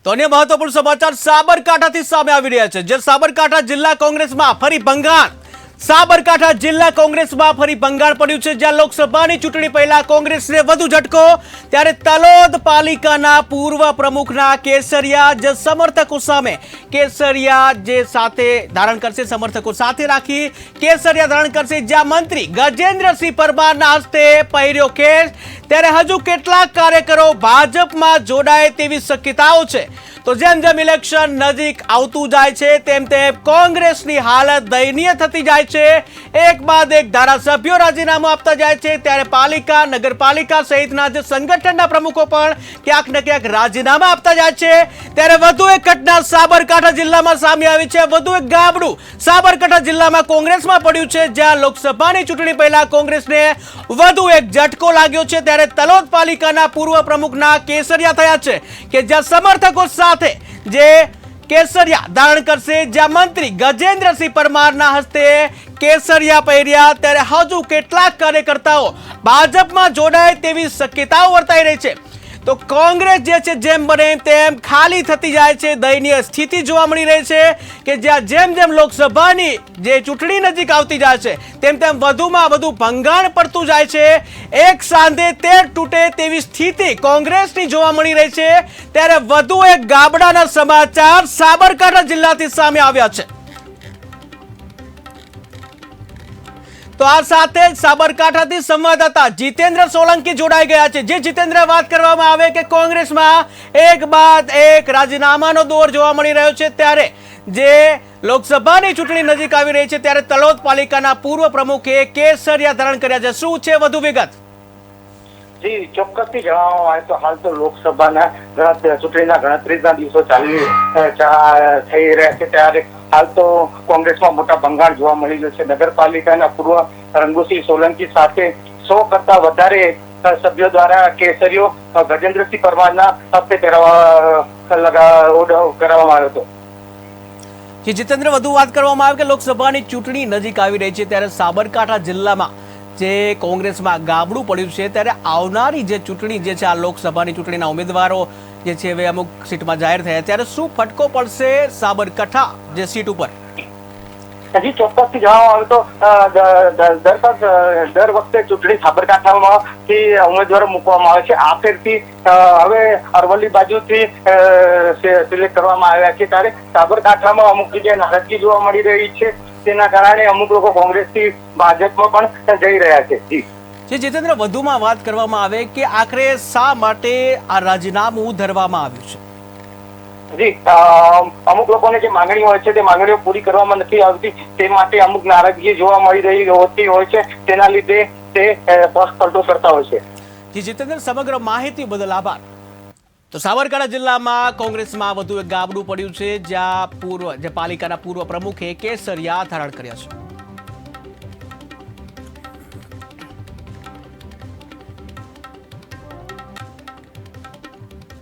તો અન્ય મહત્વપૂર્ણ સમાચાર સાબરકાંઠાથી સામે આવી રહ્યા છે, જે સાબરકાંઠા જિલ્લા કોંગ્રેસમાં ફરી ભંગાણ. સાબરકાંઠા જિલ્લા કોંગ્રેસમાં ફરી ભંગાણ પડ્યું છે, જ્યાં લોકસભાની ચૂંટણી પહેલા કોંગ્રેસને વધુ ઝટકો. ત્યારે તલોદ પાલિકાના પૂર્વ પ્રમુખના કેસરિયા જે સમર્થકો સામે કેસરિયા જે સાથે ધારણ કરશે, સમર્થકો સાથે રાખી કેસરિયા ધારણ કરશે, જ્યાં મંત્રી ગજેન્દ્રસિંહ પરમારના હસ્તે પહેર્યો કેસ. ત્યારે હજુ કેટલાક કાર્યકરો ભાજપમાં જોડાય તેવી શક્યતાઓ છે. તો જેમ જેમ ઇલેક્શન નજીક આવતું જાય છે તેમ તેમ કોંગ્રેસની હાલત દયનીય થતી જાય છે. એક બાદ એક ધારાસભ્યો રાજીનામું આપતા જાય છે, ત્યારે પાલિકા, નગરપાલિકા સહિતના જે સંગઠનના પ્રમુખો પણ ક્યાંક ને ક્યાંક રાજીનામા આપતા જાય છે. ત્યારે વધુ એક ઘટના સાબરકાંઠા જિલ્લામાં સામે આવી છે. વધુ એક ગાબડું સાબરકાંઠા જિલ્લામાં કોંગ્રેસમાં પડ્યું છે, જ્યાં લોકસભાની ચૂંટણી પહેલા કોંગ્રેસને વધુ એક ઝટકો લાગ્યો છે. ત્યારે તલોદ પાલિકાના પૂર્વ પ્રમુખના કેસરિયા થયા છે, કે જ્યાં સમર્થકો સાથે જે કેસરિયા ધારણ કરશે, જ્યાં મંત્રી ગજેન્દ્રસિંહ પરમારના હસ્તે કેસરિયા પહેર્યા. ત્યારે હજુ કેટલાક કાર્યકર્તાઓ ભાજપમાં જોડાય તેવી શક્યતાઓ વર્તાઈ રહી છે. તો કોંગ્રેસ જે છે જેમ બને તેમ ખાલી થતી જાય છે, દયનીય સ્થિતિ જોવા મળી રહી છે, કે જ્યાં જેમ જેમ લોકસભાની જે ચૂંટણી નજીક આવતી જાય છે તેમ તેમ વધુમાં વધુ ભંગાણ પડતું જાય છે. એક સાંધે તેર તૂટે તેવી સ્થિતિ કોંગ્રેસની જોવા મળી રહી છે. ત્યારે વધુ એક ગાબડાના સમાચાર સાબરકાંઠા જિલ્લાથી સામે આવ્યા છે. તો આ સાથે જ સાબરકાંઠાથી સંવાદદાતા જીતેન્દ્ર સોલંકી જોડાઈ ગયા છે. જે જીતેન્દ્ર, વાત કરવામાં આવે કે કોંગ્રેસમાં એક બાદ એક રાજીનામાનો દોર જોવા મળી રહ્યો છે, ત્યારે જે લોકસભાની ચૂંટણી નજીક આવી રહી છે ત્યારે તલોદ પાલિકાના પૂર્વ પ્રમુખે કેસરિયા ધારણ કર્યા છે. શું છે વધુ વિગત? જી, ચોક્કસથી જણાવવામાં આવે તો હાલ તો લોકસભાના ચૂંટણીના ગણતરીના દિવસો થઈ રહ્યા છે, ત્યારે હાલ તો કોંગ્રેસમાં મોટા ભંગાણ જોવા મળી રહ્યું છે. નગરપાલિકાના પૂર્વ રંગુસિંહ સોલંકી સાથે 100 કરતા વધારે સભ્યો દ્વારા કેસરીઓ ગજેન્દ્રસિંહ પરમારના હસ્તે કરાવવામાં આવ્યો હતો. જીતેન્દ્ર, વધુ વાત કરવામાં આવે કે લોકસભાની ચૂંટણી નજીક આવી રહી છે, ત્યારે સાબરકાંઠા જિલ્લામાં જે કોંગ્રેસમાં ગાબડું પડ્યું છે, ત્યારે આવનારી જે ચૂંટણી જે છે, આ લોકસભાની ચૂંટણીના ઉમેદવારો જે છે હવે અમુક સીટમાં જાહેર થયા, ત્યારે શું ફટકો પડશે સાબરકાંઠા જે સીટ ઉપર? હજી ચોક્કસથી જણાવવામાં આવે તો દર વખતે ચૂંટણી સાબરકાંઠામાં થી ઉમેદવારો મૂકવામાં આવે છે. આ ફેરથી હવે અરવલ્લી બાજુથી સિલેક્ટ કરવામાં આવ્યા છે, ત્યારે સાબરકાંઠામાં અમુક જગ્યાએ નારાજગી જોવા મળી રહી છે. તેના કારણે અમુક લોકો કોંગ્રેસથી ભાજપમાં પણ જઈ રહ્યા છે. જીતેન્દ્ર, વધુમાં વાત કરવામાં આવે કે આખરે શા માટે આ રાજીનામું ધરવામાં આવ્યું છે? જી, અમુક લોકોને જે માંગણીઓ હોય છે તે માંગણીઓ પૂરી કરવામાં નથી આવતી, તે માટે અમુક નારાજગી જોવા મળી રહી હોતી હોય છે. તેના લીધે તે પલટો કરતા હોય છે. જી જીતેન્દ્ર, સમગ્ર માહિતી બદલ આભાર. તો સાબરકાંઠા જિલ્લામાં કોંગ્રેસમાં વધુ એક ગાબડું પડ્યું છે, જ્યાં પાલિકાના પૂર્વ પ્રમુખે કેસરિયા ધારણ કર્યા છે.